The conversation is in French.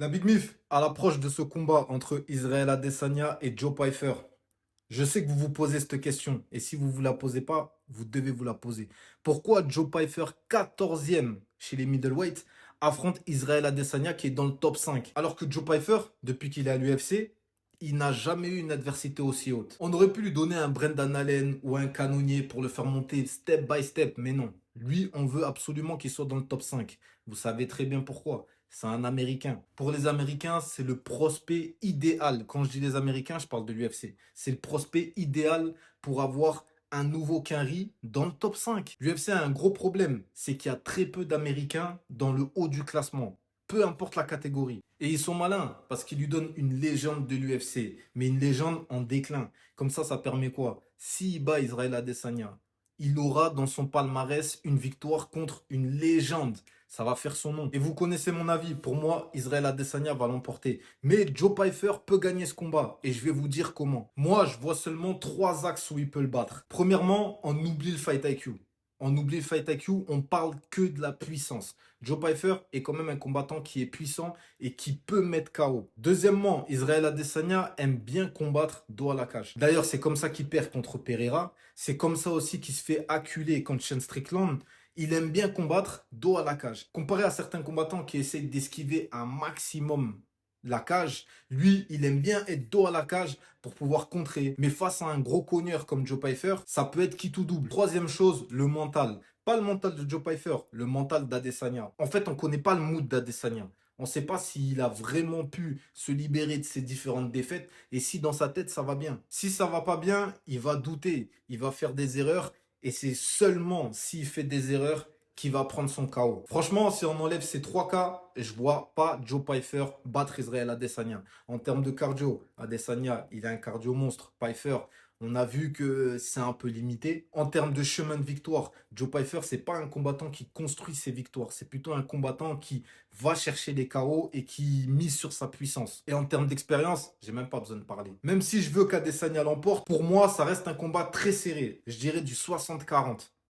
La Big Miff, à l'approche de ce combat entre Israël Adesanya et Joe Pyfer, je sais que vous vous posez cette question. Et si vous ne vous la posez pas, vous devez vous la poser. Pourquoi Joe Pyfer, 14e chez les middleweight, affronte Israël Adesanya qui est dans le top 5? Alors que Joe Pyfer, depuis qu'il est à l'UFC, il n'a jamais eu une adversité aussi haute. On aurait pu lui donner un Brendan Allen ou un canonnier pour le faire monter step by step, mais non. Lui, on veut absolument qu'il soit dans le top 5. Vous savez très bien pourquoi. C'est un Américain. Pour les Américains, c'est le prospect idéal. Quand je dis les Américains, je parle de l'UFC. C'est le prospect idéal pour avoir un nouveau Quinry dans le top 5. L'UFC a un gros problème, c'est qu'il y a très peu d'Américains dans le haut du classement, peu importe la catégorie. Et ils sont malins parce qu'ils lui donnent une légende de l'UFC, mais une légende en déclin. Comme ça permet quoi? S'il bat Israël Adesanya, il aura dans son palmarès une victoire contre une légende. Ça va faire son nom. Et vous connaissez mon avis. Pour moi, Israël Adesanya va l'emporter. Mais Joe Pyfer peut gagner ce combat. Et je vais vous dire comment. Moi, je vois seulement trois axes où il peut le battre. Premièrement, on oublie le Fight IQ. On oublie le Fight IQ, on parle que de la puissance. Joe Pyfer est quand même un combattant qui est puissant et qui peut mettre KO. Deuxièmement, Israël Adesanya aime bien combattre dos à la cage. D'ailleurs, c'est comme ça qu'il perd contre Pereira. C'est comme ça aussi qu'il se fait acculer contre Sean Strickland. Il aime bien combattre dos à la cage. Comparé à certains combattants qui essayent d'esquiver un maximum la cage, lui, il aime bien être dos à la cage pour pouvoir contrer. Mais face à un gros cogneur comme Joe Pyfer, ça peut être qui tout double. Troisième chose, le mental. Pas le mental de Joe Pyfer, le mental d'Adesanya. En fait, on ne connaît pas le mood d'Adesanya. On ne sait pas s'il a vraiment pu se libérer de ses différentes défaites et si dans sa tête ça va bien. Si ça va pas bien, il va douter, il va faire des erreurs et c'est seulement s'il fait des erreurs qu'il va prendre son KO. Franchement, si on enlève ces trois cas, je vois pas Joe Pyfer battre Israël Adesanya. En termes de cardio, Adesanya, il a un cardio monstre. Pyfer, on a vu que c'est un peu limité. En termes de chemin de victoire, Joe Pyfer, c'est pas un combattant qui construit ses victoires. C'est plutôt un combattant qui va chercher les KO et qui mise sur sa puissance. Et en termes d'expérience, j'ai même pas besoin de parler. Même si je veux qu'Adesanya l'emporte, pour moi, ça reste un combat très serré. Je dirais du 60-40.